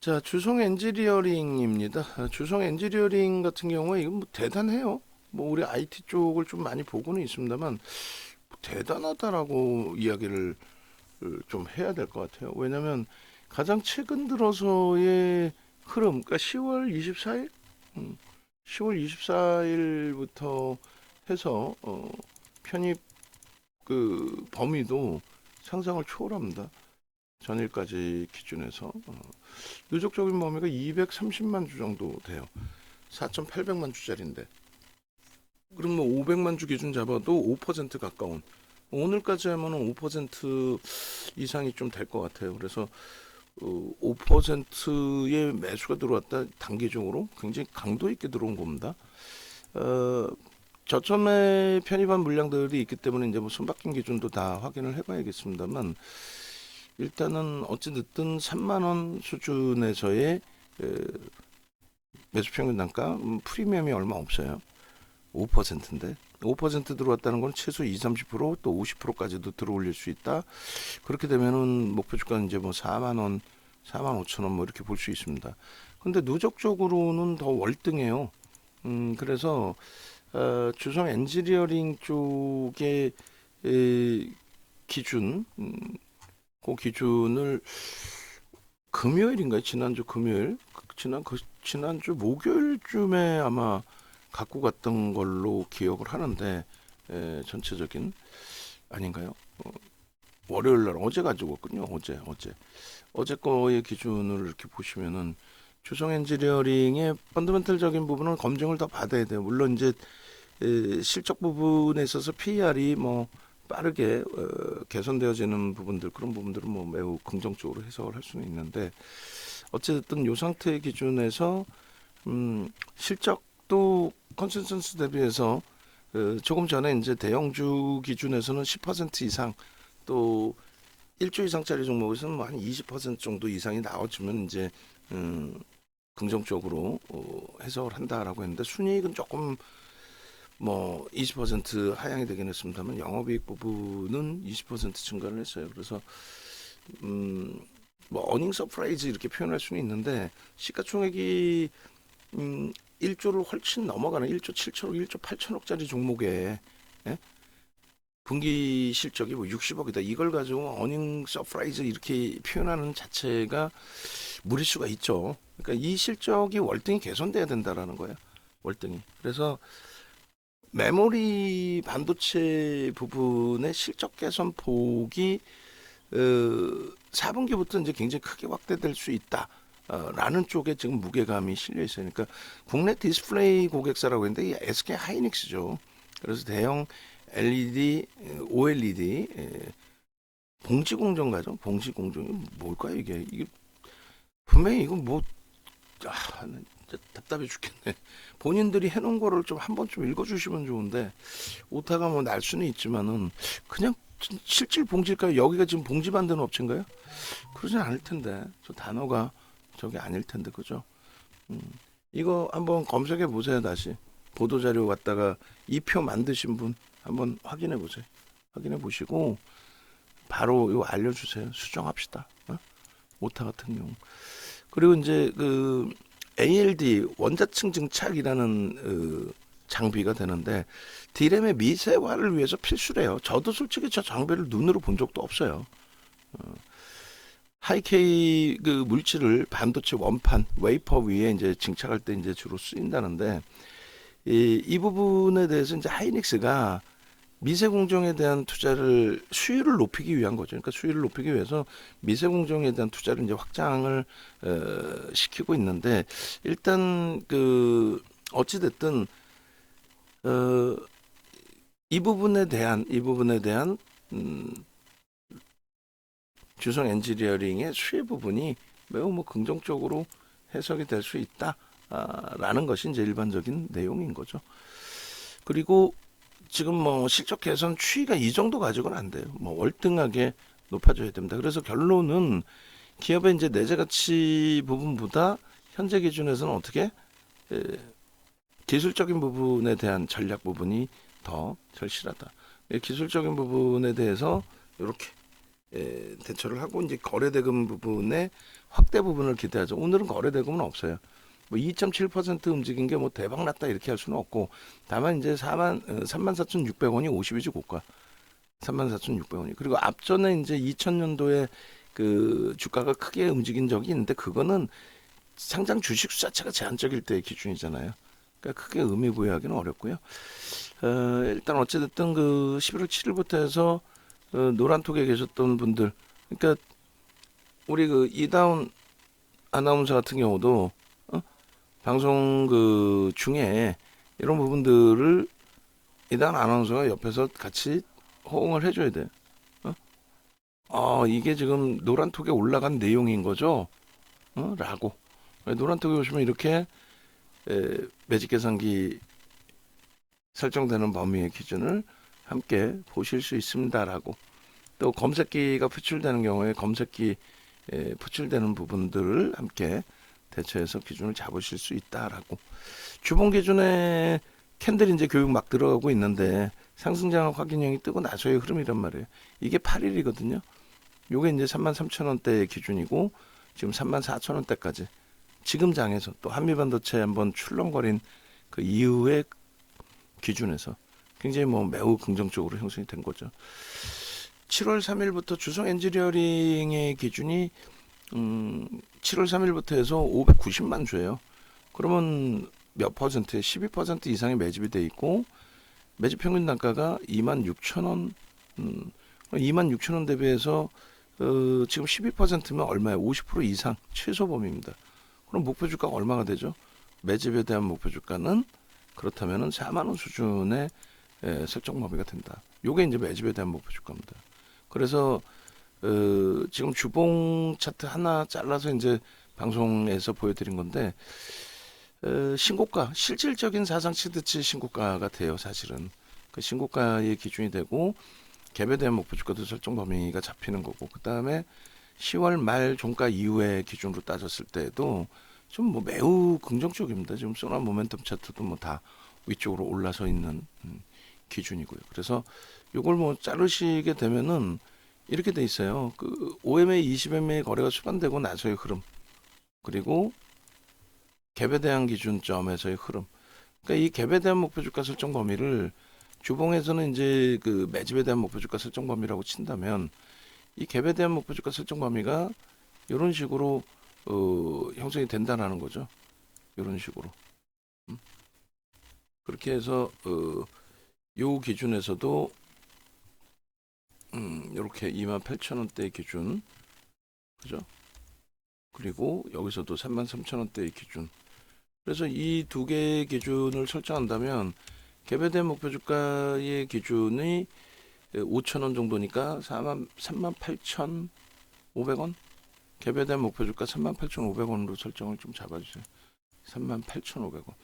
자, 주성 엔지니어링입니다. 주성 엔지니어링 같은 경우에 이건 뭐 대단해요. 뭐 우리 IT 쪽을 좀 많이 보고는 있습니다만 뭐 대단하다라고 이야기를 좀 해야 될 것 같아요. 왜냐하면 가장 최근 들어서의 흐름, 그러니까 10월 24일, 10월 24일부터 해서 편입 그 범위도 상상을 초월합니다. 전일까지 기준해서 누적적인 범위가 230만 주 정도 돼요. 4,800만 주짜리인데 그럼 뭐 500만 주 기준 잡아도 5% 가까운, 오늘까지 하면은 5% 이상이 좀 될 것 같아요. 그래서 5%의 매수가 들어왔다, 단기적으로 굉장히 강도 있게 들어온 겁니다. 어, 저점에 편입한 물량들이 있기 때문에 이제 뭐 손바뀐 기준도 다 확인을 해봐야겠습니다만, 일단은 어찌 됐든 3만 원 수준에서의 매수 평균 단가, 프리미엄이 얼마 없어요. 5%인데 5% 들어왔다는 건 최소 2, 30%또 50%까지도 들어올릴 수 있다. 그렇게 되면은 목표 주가는 이제 뭐 4만 원, 4만 5천 원 뭐 이렇게 볼 수 있습니다. 근데 누적적으로는 더 월등해요. 그래서 주성 엔지니어링 쪽의 기준, 그 기준을 금요일인가요? 지난주 금요일, 지난주 목요일쯤에 아마 갖고 갔던 걸로 기억을 하는데, 전체적인, 아닌가요? 월요일 날 어제 가지고 왔군요. 어제 거의 기준을 이렇게 보시면은 주성 엔지니어링의 펀더멘털적인 부분은 검증을 더 받아야 돼요. 물론 이제 실적 부분에 있어서 PER이 뭐 빠르게 개선되어지는 부분들, 그런 부분들은 뭐 매우 긍정적으로 해석을 할 수는 있는데, 어쨌든 이 상태의 기준에서 실적도 컨센서스 대비해서 조금 전에 이제 대형주 기준에서는 10% 이상, 또 1조 이상짜리 종목에서는 뭐 한 20% 정도 이상이 나와주면 이제 긍정적으로 해석을 한다라고 했는데, 순이익은 조금 뭐 20% 하향이 되긴 했습니다만 영업이익 부분은 20% 증가를 했어요. 그래서 뭐 어닝 서프라이즈 이렇게 표현할 수는 있는데, 시가총액이 1조를 훨씬 넘어가는 1조 7천억, 1조 8천억짜리 종목에, 예? 분기 실적이 뭐 60억이다. 이걸 가지고 어닝 서프라이즈 이렇게 표현하는 자체가 무리수가 있죠. 그러니까 이 실적이 월등히 개선돼야 된다라는 거예요. 월등히. 그래서 메모리 반도체 부분의 실적 개선 폭이 4분기부터 이제 굉장히 크게 확대될 수 있다. 라는 쪽에 지금 무게감이 실려 있어요. 그러니까 국내 디스플레이 고객사라고 했는데 이 SK 하이닉스죠. 그래서 대형 LED, OLED 봉지 공정가죠. 봉지 공정이 뭘까요, 이게 분명히 이거 뭐, 진짜 답답해 죽겠네. 본인들이 해놓은 거를 좀 한 번쯤 읽어주시면 좋은데, 오타가 뭐 날 수는 있지만은 그냥 실질 봉지일까요? 여기가 지금 봉지 만드는 업체인가요? 그러진 않을 텐데, 저 단어가 저게 아닐 텐데, 그죠? 음, 이거 한번 검색해 보세요. 다시 보도 자료 갖다가 이 표 만드신 분 한번 확인해 보세요. 확인해 보시고 바로 이거 알려주세요. 수정합시다. 오타 같은 경우. 그리고 이제 그 ALD 원자층 증착이라는 장비가 되는데, D램의 미세화를 위해서 필수래요. 저도 솔직히 저 장비를 눈으로 본 적도 없어요. 하이케이 그 물질을 반도체 원판 웨이퍼 위에 이제 증착할 때 이제 주로 쓰인다는데, 이 부분에 대해서 이제 하이닉스가 미세 공정에 대한 투자를 수율을 높이기 위한 거죠. 그러니까 수율을 높이기 위해서 미세 공정에 대한 투자를 이제 확장을 시키고 있는데, 일단 그 어찌 됐든 이 부분에 대한 주성 엔지니어링의 수혜 부분이 매우 뭐 긍정적으로 해석이 될 수 있다라는 것이 이제 일반적인 내용인 거죠. 그리고 지금 뭐 실적 개선 추이가 이 정도 가지고는 안 돼요. 뭐 월등하게 높아져야 됩니다. 그래서 결론은 기업의 이제 내재 가치 부분보다 현재 기준에서는 어떻게 기술적인 부분에 대한 전략 부분이 더 절실하다. 기술적인 부분에 대해서 이렇게 대처를 하고, 이제 거래 대금 부분의 확대 부분을 기대하죠. 오늘은 거래 대금은 없어요. 뭐 2.7% 움직인 게 뭐 대박 났다 이렇게 할 수는 없고, 다만 이제 34,600원이 50이지 고가. 34,600원이. 그리고 앞전에 이제 2000년도에 그 주가가 크게 움직인 적이 있는데, 그거는 상장 주식 수 자체가 제한적일 때의 기준이잖아요. 그러니까 크게 의미 부여하기는 어렵고요. 일단 어찌됐든 그 11월 7일부터 해서 노란톡에 계셨던 분들, 그러니까 우리 그 이다운 아나운서 같은 경우도 방송 그 중에 이런 부분들을 이다운 아나운서가 옆에서 같이 호응을 해줘야 돼. 이게 지금 노란톡에 올라간 내용인 거죠? 라고. 노란톡에 오시면 이렇게 매직 계산기 설정되는 범위의 기준을 함께 보실 수 있습니다라고. 또 검색기가 표출되는 경우에 검색기 표출되는 부분들을 함께 대처해서 기준을 잡으실 수 있다라고. 주봉 기준에 캔들 이제 교육 막 들어가고 있는데, 상승장악 확인형이 뜨고 나서의 흐름이란 말이에요. 이게 8일이거든요. 요게 이제 33,000원대의 기준이고, 지금 34,000원대까지 지금 장에서 또 한미반도체 한번 출렁거린 그 이후의 기준에서 굉장히 뭐 매우 긍정적으로 형성이 된 거죠. 7월 3일부터 주성 엔지니어링의 기준이 7월 3일부터 해서 590만 주예요. 그러면 몇 퍼센트? 12% 이상이 매집이 돼 있고, 매집 평균 단가가 26,000원. 26,000원 대비해서 지금 12%면 얼마예요? 50% 이상 최소 범위입니다. 그럼 목표 주가가 얼마가 되죠? 매집에 대한 목표 주가는 그렇다면은 4만 원 수준의 설정 범위가 된다. 요게 이제 매집에 대한 목표 주가입니다. 그래서 지금 주봉 차트 하나 잘라서 이제 방송에서 보여드린 건데, 신고가, 실질적인 사상 최대치 신고가가 돼요. 사실은 그 신고가의 기준이 되고, 갭에 대한 목표 주가도 설정 범위가 잡히는 거고, 그 다음에 10월 말 종가 이후의 기준으로 따졌을 때도 좀 뭐 매우 긍정적입니다. 지금 소나 모멘텀 차트도 뭐 다 위쪽으로 올라서 있는 기준이고요. 그래서 이걸 뭐 자르시게 되면은 이렇게 돼 있어요. 그 OMA, 20MA 거래가 수반되고 나서의 흐름, 그리고 갭에 대한 기준점에서의 흐름. 그러니까 이 갭에 대한 목표 주가 설정 범위를 주봉에서는 이제 그 매집에 대한 목표 주가 설정 범위라고 친다면, 이 갭에 대한 목표 주가 설정 범위가 이런 식으로 형성이 된다는 거죠. 이런 식으로. 그렇게 해서 요 기준에서도 이렇게 28,000원대 기준, 그죠? 그리고 여기서도 33,000원대의 기준. 그래서 이 두 개의 기준을 설정한다면 갭에 대한 목표 주가의 기준이 5,000원 정도니까 38,500원. 갭에 대한 목표 주가 38,500원으로 설정을 좀 잡아주세요. 38,500원.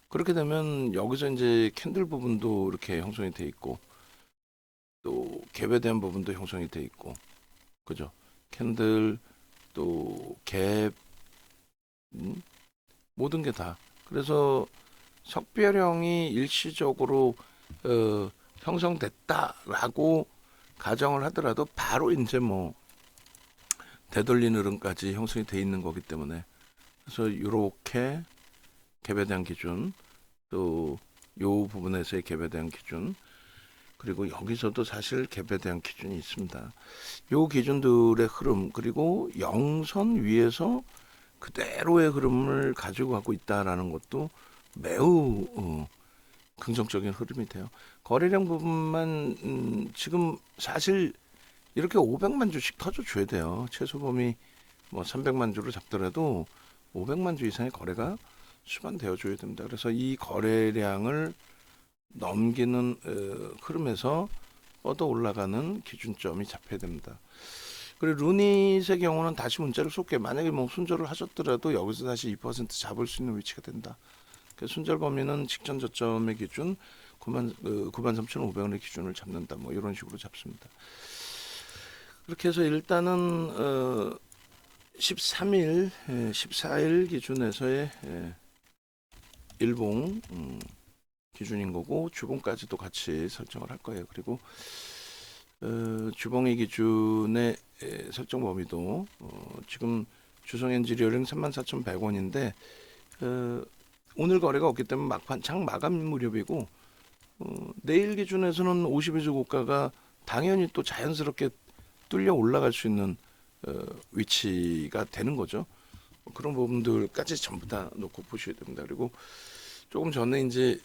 그렇게 되면 여기서 이제 캔들 부분도 이렇게 형성이 돼 있고, 또 갭에 대한 부분도 형성이 돼 있고, 그죠? 캔들, 또 갭, 모든 게 다. 그래서 석별형이 일시적으로 형성됐다라고 가정을 하더라도 바로 이제 뭐 되돌리는 흐름까지 형성이 돼 있는 거기 때문에, 그래서 이렇게 갭에 대한 기준, 또 요 부분에서의 갭에 대한 기준, 그리고 여기서도 사실 갭에 대한 기준이 있습니다. 요 기준들의 흐름, 그리고 영선 위에서 그대로의 흐름을 가지고 가고 있다라는 것도 매우 긍정적인 흐름이 돼요. 거래량 부분만 지금 사실 이렇게 500만 주씩 터져줘야 돼요. 최소 범위 뭐 300만 주로 잡더라도 500만 주 이상의 거래가 수반되어 줘야 됩니다. 그래서 이 거래량을 넘기는 흐름에서 뻗어 올라가는 기준점이 잡혀야 됩니다. 그리고 루닛의 경우는 다시 문자를 쏠게, 만약에 뭐 손절을 하셨더라도 여기서 다시 2% 잡을 수 있는 위치가 된다. 그래서 손절 범위는 직전 저점의 기준 93,500원의 기준을 잡는다. 뭐 이런 식으로 잡습니다. 그렇게 해서 일단은 13일, 14일 기준에서의 일봉 기준인 거고, 주봉까지도 같이 설정을 할 거예요. 그리고 주봉의 기준의 설정 범위도 지금 주성 엔지니어링 34,100원인데 오늘 거래가 없기 때문에 막판 장 마감 무렵이고 내일 기준에서는 50일주 고가가 당연히 또 자연스럽게 뚫려 올라갈 수 있는 위치가 되는 거죠. 그런 부분들까지 전부 다 놓고 보셔야 됩니다. 그리고 조금 전에 이제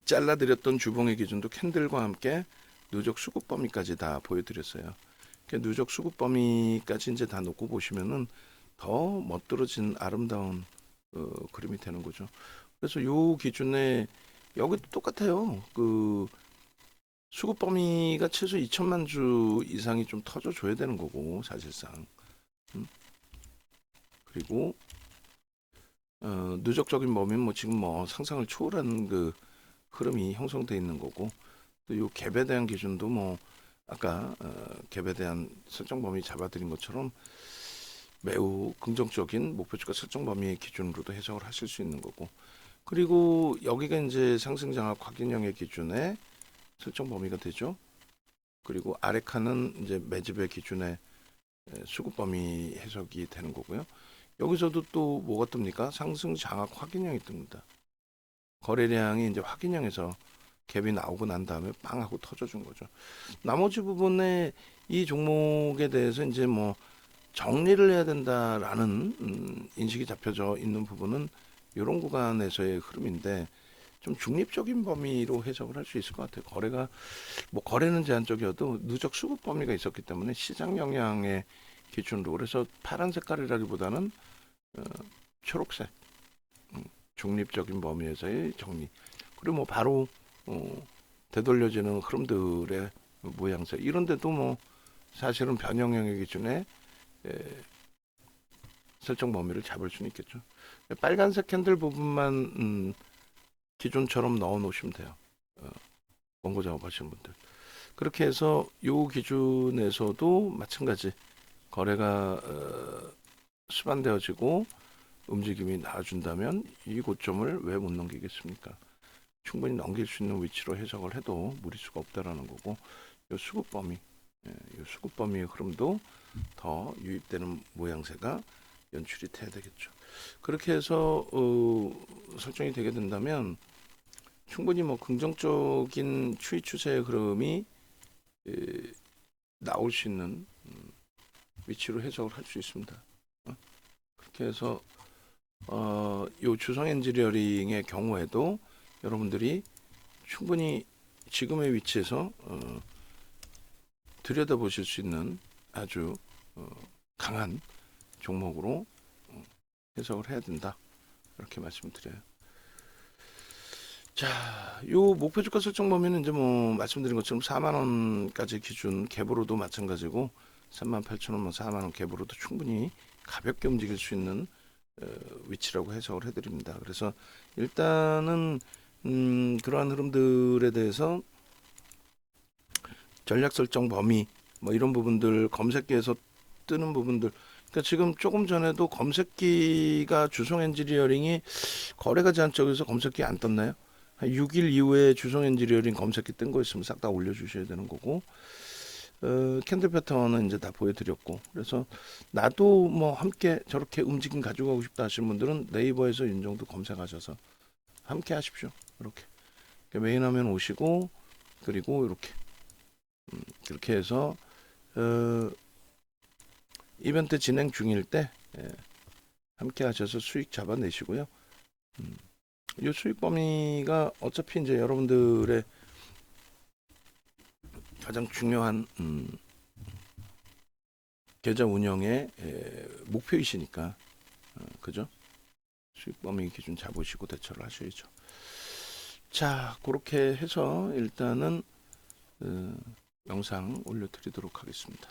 잘라드렸던 주봉의 기준도 캔들과 함께 누적 수급 범위까지 다 보여드렸어요. 누적 수급 범위까지 이제 다 놓고 보시면은 더 멋들어진 아름다운 그림이 되는 거죠. 그래서 요 기준에 여기도 똑같아요. 그 수급 범위가 최소 2천만 주 이상이 좀 터져줘야 되는 거고 사실상. 그리고 누적적인 범위는 뭐 지금 뭐 상상을 초월한 그 흐름이 형성돼 있는 거고 또 요 갭에 대한 기준도 뭐 아까 갭에 대한 설정 범위 잡아드린 것처럼 매우 긍정적인 목표주가 설정 범위의 기준으로도 해석을 하실 수 있는 거고 그리고 여기가 이제 상승 장악 확인형의 기준에 설정 범위가 되죠. 그리고 아래 칸은 이제 매집의 기준에 수급 범위 해석이 되는 거고요. 여기서도 또 뭐가 뜹니까? 상승 장악 확인형이 뜹니다. 거래량이 이제 확인형에서 갭이 나오고 난 다음에 빵 하고 터져준 거죠. 나머지 부분에 이 종목에 대해서 이제 뭐 정리를 해야 된다라는 인식이 잡혀져 있는 부분은 이런 구간에서의 흐름인데 좀 중립적인 범위로 해석을 할 수 있을 것 같아요. 거래가 뭐 거래는 제한적이어도 누적 수급 범위가 있었기 때문에 시장 영향의 기준으로 그래서 파란 색깔이라기보다는 초록색 중립적인 범위에서의 정리 그리고 뭐 바로 되돌려지는 흐름들의 모양새 이런데도 뭐 사실은 변형형의 기준에 설정 범위를 잡을 수는 있겠죠. 빨간색 캔들 부분만 기존처럼 넣어 놓으시면 돼요. 원고 작업하시는 분들 그렇게 해서 요 기준에서도 마찬가지 거래가 수반되어지고 움직임이 나와준다면 이 고점을 왜 못 넘기겠습니까? 충분히 넘길 수 있는 위치로 해석을 해도 무리수가 없다라는 거고 이 수급 범위, 이 수급 범위의 흐름도 더 유입되는 모양새가 연출이 돼야 되겠죠. 그렇게 해서 설정이 되게 된다면 충분히 뭐 긍정적인 추이 추세의 흐름이 나올 수 있는 위치로 해석을 할 수 있습니다. 그렇게 해서 요 주성 엔지니어링의 경우에도 여러분들이 충분히 지금의 위치에서 들여다보실 수 있는 아주 강한 종목으로 해석을 해야 된다. 이렇게 말씀을 드려요. 자, 요 목표 주가 설정 범위는 이제 뭐 말씀드린 것처럼 4만 원까지 기준 갭으로도 마찬가지고 38,000원, 4만 원 갭으로도 충분히 가볍게 움직일 수 있는 위치라고 해석을 해드립니다. 그래서 일단은 그러한 흐름들에 대해서 전략 설정 범위 뭐 이런 부분들 검색기에서 뜨는 부분들 그러니까 지금 조금 전에도 검색기가 주성 엔지니어링이 거래가 제한적에서 검색기 안 떴나요? 한 6일 이후에 주성 엔지니어링 검색기 뜬 거 있으면 싹 다 올려주셔야 되는 거고 캔들 패턴은 이제 다 보여드렸고 그래서 나도 뭐 함께 저렇게 움직임 가지고 가고 싶다 하시는 분들은 네이버에서 윤정도 검색하셔서 함께 하십시오. 이렇게 메인 화면 오시고 그리고 이렇게 그렇게 해서 이벤트 진행 중일 때 함께 하셔서 수익 잡아내시고요. 이 수익 범위가 어차피 이제 여러분들의 가장 중요한 계좌 운영의 목표이시니까 그죠? 수익 범위 기준 잡으시고 대처를 하셔야죠. 자, 그렇게 해서 일단은 영상 올려드리도록 하겠습니다.